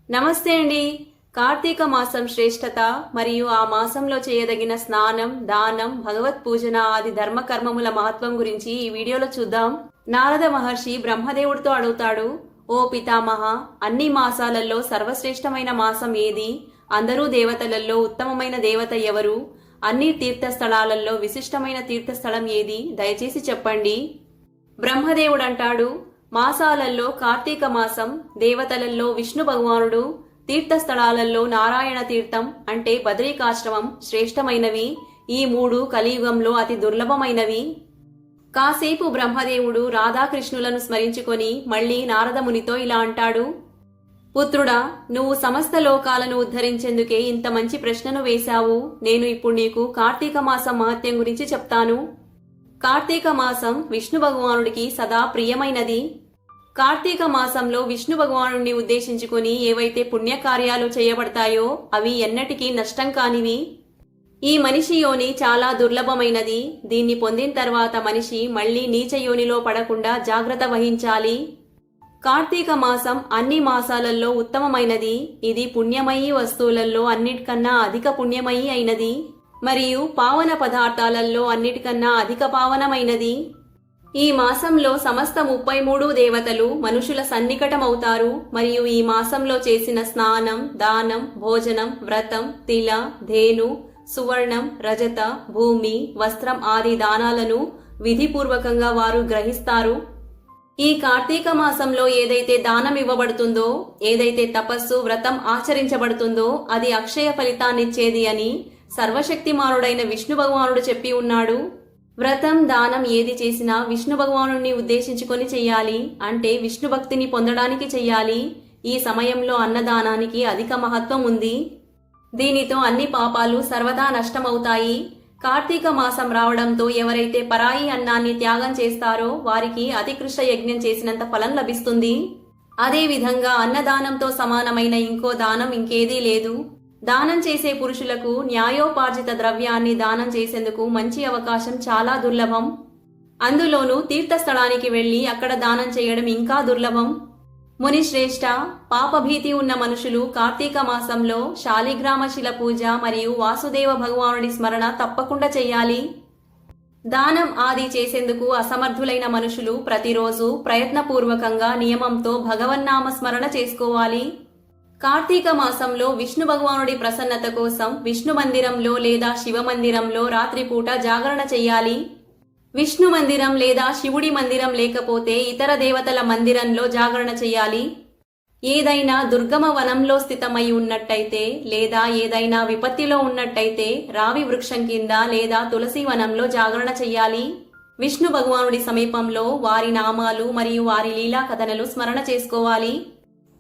నమస్తే అండి. కార్తీక మాసం శ్రేష్టత మరియు ఆ మాసంలో చేయదగిన స్నానం, దానం, భగవత్ పూజన ఆది ధర్మ కర్మముల మహత్వం గురించి ఈ వీడియోలో చూద్దాం. నారద మహర్షి బ్రహ్మదేవుడితో అడుగుతాడు, ఓ పితామహ, అన్ని మాసాలలో సర్వశ్రేష్టమైన మాసం ఏది? అందరూ దేవతలలో ఉత్తమమైన దేవత ఎవరు? అన్ని తీర్థస్థలాలలో విశిష్టమైన తీర్థస్థలం ఏది? దయచేసి చెప్పండి. బ్రహ్మదేవుడంటాడు, మాసాలలో కార్తీక మాసం, దేవతలలో విష్ణు భగవానుడు, తీర్థస్థలాలలో నారాయణ తీర్థం అంటే బద్రీకాశ్రమం శ్రేష్టమైనవి. ఈ మూడు కలియుగంలో అతి దుర్లభమైనవి. కాసేపు బ్రహ్మదేవుడు రాధాకృష్ణులను స్మరించుకొని మళ్లీ నారదమునితో ఇలా అంటాడు, పుత్రుడా, నువ్వు సమస్త లోకాలను ఉద్ధరించేందుకే ఇంత మంచి ప్రశ్నను వేశావు. నేను ఇప్పుడు నీకు కార్తీక మాసం మహత్యం గురించి చెప్తాను. కార్తీక మాసం విష్ణు భగవానుడికి సదా ప్రియమైనది. కార్తీక మాసంలో విష్ణు భగవానుడిని ఉద్దేశించుకుని ఏవైతే పుణ్యకార్యాలు చేయబడతాయో అవి ఎన్నటికీ నష్టం కానివి. ఈ మనిషి యోని చాలా దుర్లభమైనది. దీన్ని పొందిన తర్వాత మనిషి మళ్లీ నీచ యోనిలో పడకుండా జాగ్రత్త వహించాలి. కార్తీక మాసం అన్ని మాసాలలో ఉత్తమమైనది. ఇది పుణ్యమయీ వస్తువులలో అన్నిటికన్నా అధిక పుణ్యమయీ అయినది మరియు పావన పదార్థాలలో అన్నిటికన్నా అధిక పావనమైనది. ఈ మాసంలో సమస్త 33 దేవతలు మనుషుల సన్నికటమవుతారు మరియు ఈ మాసంలో చేసిన స్నానం, దానం, భోజనం, వ్రతం, తిల, ధేను, సువర్ణం, రజత, భూమి, వస్త్రం ఆది దానాలను విధిపూర్వకంగా వారు గ్రహిస్తారు. ఈ కార్తీక మాసంలో ఏదైతే దానం ఇవ్వబడుతుందో, ఏదైతే తపస్సు, వ్రతం ఆచరించబడుతుందో అది అక్షయ ఫలితాన్నిచ్చేది అని సర్వశక్తిమానుడైన విష్ణు భగవానుడు చెప్పి ఉన్నాడు. వ్రతం, దానం ఏది చేసినా విష్ణు భగవానుడిని ఉద్దేశించుకొని చెయ్యాలి. అంటే విష్ణు భక్తిని పొందడానికి చెయ్యాలి. ఈ సమయంలో అన్నదానానికి అధిక మహత్వం ఉంది. దీనితో అన్ని పాపాలు సర్వదా నష్టమవుతాయి. కార్తీక మాసం రావడంతో ఎవరైతే పరాయి అన్నాన్ని త్యాగం చేస్తారో వారికి అతికృష్ణ యజ్ఞం చేసినంత ఫలం లభిస్తుంది. అదేవిధంగా అన్నదానంతో సమానమైన ఇంకో దానం ఇంకేదీ లేదు. దానం చేసే పురుషులకు న్యాయోపార్జిత ద్రవ్యాన్ని దానం చేసేందుకు మంచి అవకాశం చాలా దుర్లభం. అందులోనూ తీర్థస్థలానికి వెళ్లి అక్కడ దానం చేయడం ఇంకా దుర్లభం. మునిశ్రేష్ఠ, పాపభీతి ఉన్న మనుషులు కార్తీక మాసంలో శాలిగ్రామ శిల పూజ మరియు వాసుదేవ భగవానుడి స్మరణ తప్పకుండా చెయ్యాలి. దానం ఆది చేసేందుకు అసమర్థులైన మనుషులు ప్రతిరోజు ప్రయత్నపూర్వకంగా నియమంతో భగవన్నామ స్మరణ చేసుకోవాలి. కార్తీక మాసంలో విష్ణు భగవానుడి ప్రసన్నత కోసం విష్ణు మందిరంలో లేదా శివ మందిరంలో రాత్రిపూట జాగరణ చెయ్యాలి. విష్ణు మందిరం లేదా శివుడి మందిరం లేకపోతే ఇతర దేవతల మందిరంలో జాగరణ చెయ్యాలి. ఏదైనా దుర్గమ వనంలో స్థితమై ఉన్నట్టయితే లేదా ఏదైనా విపత్తిలో ఉన్నట్టయితే రావి వృక్షం కింద లేదా తులసి వనంలో జాగరణ చెయ్యాలి. విష్ణు భగవానుడి సమీపంలో వారి నామాలు మరియు వారి లీలా కథనలు స్మరణ చేసుకోవాలి.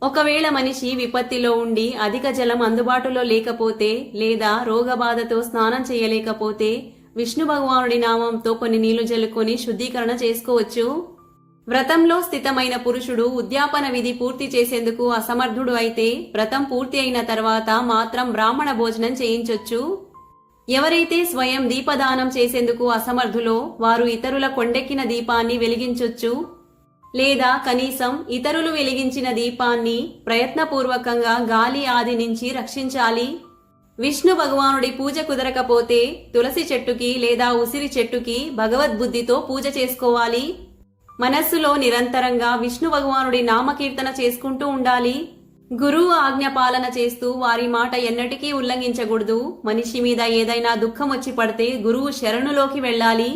ఒకవేళ మనిషి విపత్తిలో ఉండి అధిక జలం అందుబాటులో లేకపోతే లేదా రోగబాధతో స్నానం చేయలేకపోతే విష్ణు భగవానుడి నామంతో కొన్ని నీళ్లు జల్లుకొని శుద్ధీకరణ చేసుకోవచ్చు. వ్రతంలో స్థితమైన పురుషుడు ఉద్యాపన విధి పూర్తి చేసేందుకు అసమర్థుడు అయితే వ్రతం పూర్తి అయిన తర్వాత మాత్రం బ్రాహ్మణ భోజనం చేయించొచ్చు. ఎవరైతే స్వయం దీపదానం చేసేందుకు అసమర్థులో వారు ఇతరుల కొండెక్కిన దీపాన్ని వెలిగించొచ్చు లేదా కనీసం ఇతరులు వెలిగించిన దీపాన్ని ప్రయత్నపూర్వకంగా గాలి ఆది నుంచి రక్షించాలి. విష్ణు భగవానుడి పూజ కుదరకపోతే తులసి చెట్టుకి లేదా ఉసిరి చెట్టుకి భగవద్బుద్ధితో పూజ చేసుకోవాలి. మనస్సులో నిరంతరంగా విష్ణు భగవానుడి నామకీర్తన చేసుకుంటూ ఉండాలి. గురువు ఆజ్ఞ పాలన చేస్తూ వారి మాట ఎన్నటికీ ఉల్లంఘించకూడదు. మనిషి మీద ఏదైనా దుఃఖం వచ్చి పడితే గురువు శరణులోకి వెళ్ళాలి.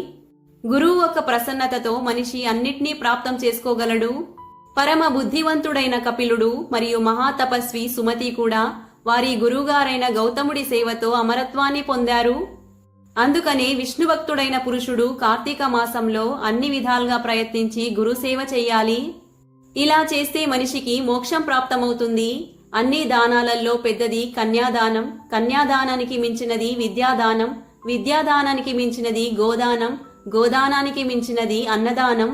గురువు ఒక ప్రసన్నతతో మనిషి అన్నిటినీ ప్రాప్తం చేసుకోగలడు. పరమ బుద్ధివంతుడైన కపిలుడు మరియు మహాతపస్వి సుమతి కూడా వారి గురువుగారైన గౌతముడి సేవతో అమరత్వాన్ని పొందారు. అందుకనే విష్ణుభక్తుడైన పురుషుడు కార్తీక మాసంలో అన్ని విధాలుగా ప్రయత్నించి గురుసేవ చెయ్యాలి. ఇలా చేస్తే మనిషికి మోక్షం ప్రాప్తమవుతుంది. అన్ని దానాలలో పెద్దది కన్యాదానం, కన్యాదానానికి మించినది విద్యాదానం, విద్యాదానానికి మించినది గోదానం, గోదానానికి మించినది అన్నదానం.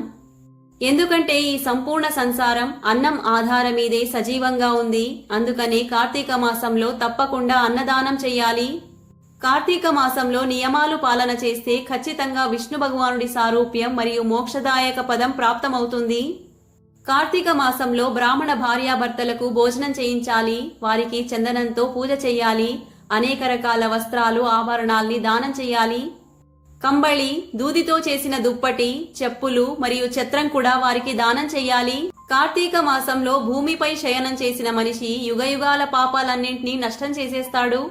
ఎందుకంటే ఈ సంపూర్ణ సంసారం అన్నం ఆధారం మీదే సజీవంగా ఉంది. అందుకనే కార్తీక మాసంలో తప్పకుండా అన్నదానం చెయ్యాలి. కార్తీక మాసంలో నియమాలు పాలన చేస్తే ఖచ్చితంగా విష్ణు భగవానుడి సారూప్యం మరియు మోక్షదాయక పదం ప్రాప్తమవుతుంది. కార్తీక మాసంలో బ్రాహ్మణ భార్యాభర్తలకు భోజనం చేయించాలి, వారికి చందనంతో పూజ చేయాలి, అనేక రకాల వస్త్రాలు ఆభరణాల్ని దానం చేయాలి. కంబళి, దూదితో చేసిన దుప్పటి, చెప్పులు మరియు ఛత్రం కూడా వారికి దానం చెయ్యాలి. కార్తీక మాసంలో భూమిపై శయనం చేసిన మనిషి యుగయుగాల పాపాలన్నింటినీ నష్టం చేసేస్తాడు.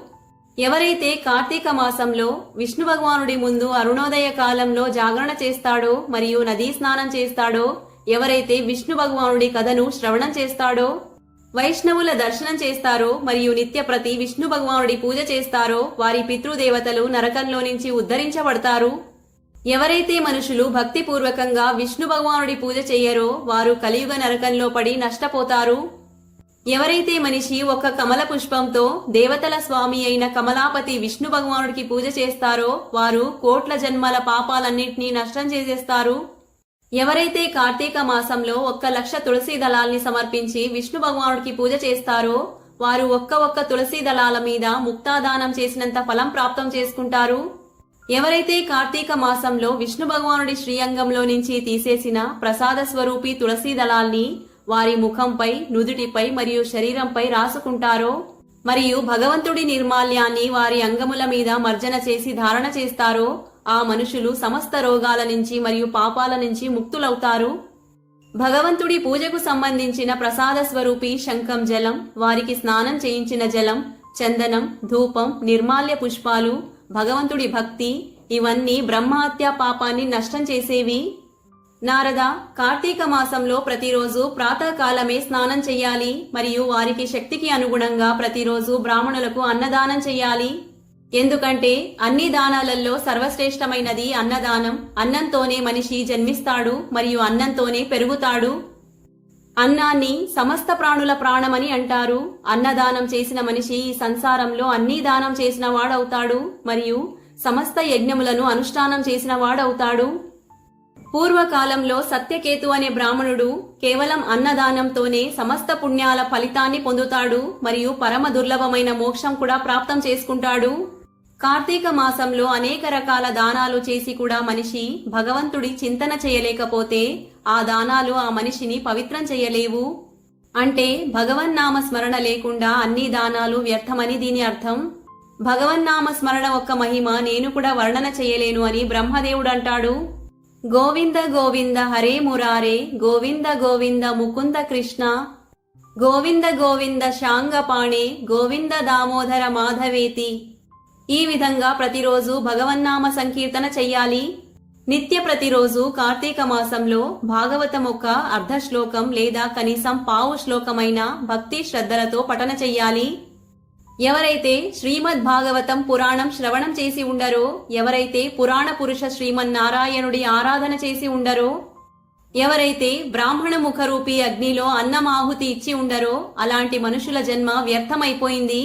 ఎవరైతే కార్తీక మాసంలో విష్ణు భగవానుడి ముందు అరుణోదయ కాలంలో జాగరణ చేస్తాడో మరియు నదీ స్నానం చేస్తాడో, ఎవరైతే విష్ణు భగవానుడి కథను శ్రవణం చేస్తాడో, వైష్ణవుల దర్శనం చేస్తారో మరియు నిత్య ప్రతి విష్ణు భగవానుడి పూజ చేస్తారో వారి పితృదేవతలు నరకంలో నుంచి ఉద్ధరించబడతారు. ఎవరైతే మనుషులు భక్తిపూర్వకంగా విష్ణు భగవానుడి పూజ చెయ్యరో వారు కలియుగ నరకంలో పడి నష్టపోతారు. ఎవరైతే మనిషి ఒక కమల పుష్పంతో దేవతల స్వామి అయిన కమలాపతి విష్ణు భగవానుడికి పూజ చేస్తారో వారు కోట్ల జన్మల పాపాలన్నింటినీ నష్టం చేసేస్తారు. ఎవరైతే కార్తీక మాసంలో 1,00,000 తులసి దళాల్ని సమర్పించి విష్ణు భగవానుడికి పూజ చేస్తారో వారు ఒక్క తులసి దళాల మీద ముక్తాదానం చేసినంత ఫలం ప్రాప్తం చేసుకుంటారు. ఎవరైతే కార్తీక మాసంలో విష్ణు భగవానుడి శ్రీయంగంలో నుంచి తీసేసిన ప్రసాద స్వరూపి తులసి దళాల్ని వారి ముఖంపై, నుదుటిపై మరియు శరీరంపై రాసుకుంటారో మరియు భగవంతుడి నిర్మాల్యాన్ని వారి అంగముల మీద మర్జన చేసి ధారణ చేస్తారో ఆ మనుషులు సమస్త రోగాల నుంచి మరియు పాపాల నుంచి ముక్తులవుతారు. భగవంతుడి పూజకు సంబంధించిన ప్రసాద స్వరూపి శంఖం జలం, వారికి స్నానం చేయించిన జలం, చందనం, ధూపం, నిర్మాల్య పుష్పాలు, భగవంతుడి భక్తి ఇవన్నీ బ్రహ్మహత్య పాపాన్ని నష్టం చేసేవి. నారద, కార్తీక మాసంలో ప్రతిరోజు ప్రాతకాలమే స్నానం చెయ్యాలి మరియు వారికి శక్తికి అనుగుణంగా ప్రతిరోజు బ్రాహ్మణులకు అన్నదానం చెయ్యాలి. ఎందుకంటే అన్ని దానాలలో సర్వశ్రేష్టమైనది అన్నదానం. అన్నంతోనే మనిషి జన్మిస్తాడు మరియు అన్నంతోనే పెరుగుతాడు. అన్నాన్ని సమస్త ప్రాణుల ప్రాణమని అంటారు. అన్నదానం చేసిన మనిషి ఈ సంసారంలో అన్ని దానం చేసిన వాడవుతాడు మరియు సమస్త యజ్ఞములను అనుష్ఠానం చేసిన వాడవుతాడు. పూర్వకాలంలో సత్యకేతు అనే బ్రాహ్మణుడు కేవలం అన్నదానంతోనే సమస్త పుణ్యాల ఫలితాన్ని పొందుతాడు మరియు పరమ దుర్లభమైన మోక్షం కూడా ప్రాప్తం చేసుకుంటాడు. కార్తీక మాసంలో అనేక రకాల దానాలు చేసి కూడా మనిషి భగవంతుడి చింతన చేయలేకపోతే ఆ దానాలు ఆ మనిషిని పవిత్రం చేయలేవు. అంటే భగవన్నామ స్మరణ లేకుండా అన్ని దానాలు వ్యర్థమని దీని అర్థం. భగవన్నామ స్మరణ ఒక్క మహిమ నేను కూడా వర్ణన చేయలేను అని బ్రహ్మదేవుడు అంటాడు. గోవింద గోవింద హరే మురారే, గోవింద గోవింద ముకుంద కృష్ణ, గోవింద గోవింద శాంగపాణే, గోవింద దామోదర మాధవేతి. ఈ విధంగా ప్రతిరోజు భగవన్నామ సంకీర్తన చెయ్యాలి. నిత్య ప్రతిరోజు కార్తీక మాసంలో భాగవతం ఒక అర్ధ శ్లోకం లేదా కనీసం పావు శ్లోకమైన భక్తి శ్రద్ధలతో పఠన చెయ్యాలి. ఎవరైతే శ్రీమద్ భాగవతం పురాణం శ్రవణం చేసి ఉండరో, ఎవరైతే పురాణ పురుష శ్రీమన్నారాయణుడి ఆరాధన చేసి ఉండరో, ఎవరైతే బ్రాహ్మణ ముఖరూపి అగ్నిలో అన్నమాహుతి ఇచ్చి ఉండరో అలాంటి మనుషుల జన్మ వ్యర్థమైపోయింది.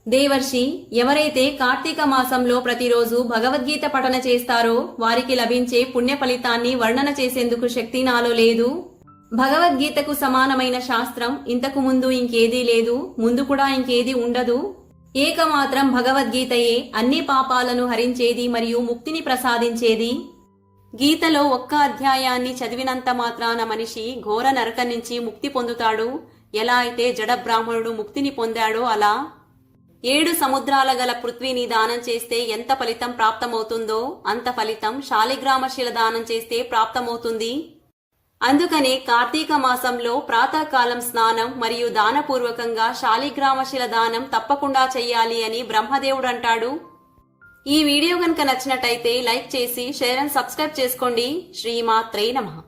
దేవర్షి, ఎవరైతే కార్తీక మాసంలో ప్రతిరోజు భగవద్గీత పఠన చేస్తారో వారికి లభించే పుణ్య ఫలితాన్ని వర్ణన చేసేందుకు శక్తి నాలో లేదు. భగవద్గీతకు సమానమైన శాస్త్రం ఇంతకు ముందు ఇంకేదీ లేదు, ముందు కూడా ఇంకేదీ ఉండదు. ఏకమాత్రం భగవద్గీతయే అన్ని పాపాలను హరించేది మరియు ముక్తిని ప్రసాదించేది. గీతలో ఒక్క అధ్యాయాన్ని చదివినంత మాత్రాన మనిషి ఘోర నరకం నుంచి ముక్తి పొందుతాడు. ఎలా అయితే జడ బ్రాహ్మణుడు ముక్తిని పొందాడో అలా 7 సముద్రాల గల పృథ్వీని దానం చేస్తే ఎంత ఫలితం ప్రాప్తమవుతుందో అంత ఫలితం శాలిగ్రామశిల దానం చేస్తే ప్రాప్తమవుతుంది. అందుకనే కార్తీక మాసంలో ప్రాతకాలం స్నానం మరియు దానపూర్వకంగా శాలిగ్రామశిల దానం తప్పకుండా చెయ్యాలి అని బ్రహ్మదేవుడు అంటాడు. ఈ వీడియో కనుక నచ్చినట్టయితే లైక్ చేసి షేర్ అండ్ సబ్స్క్రైబ్ చేసుకోండి. శ్రీమాత్రే నమః.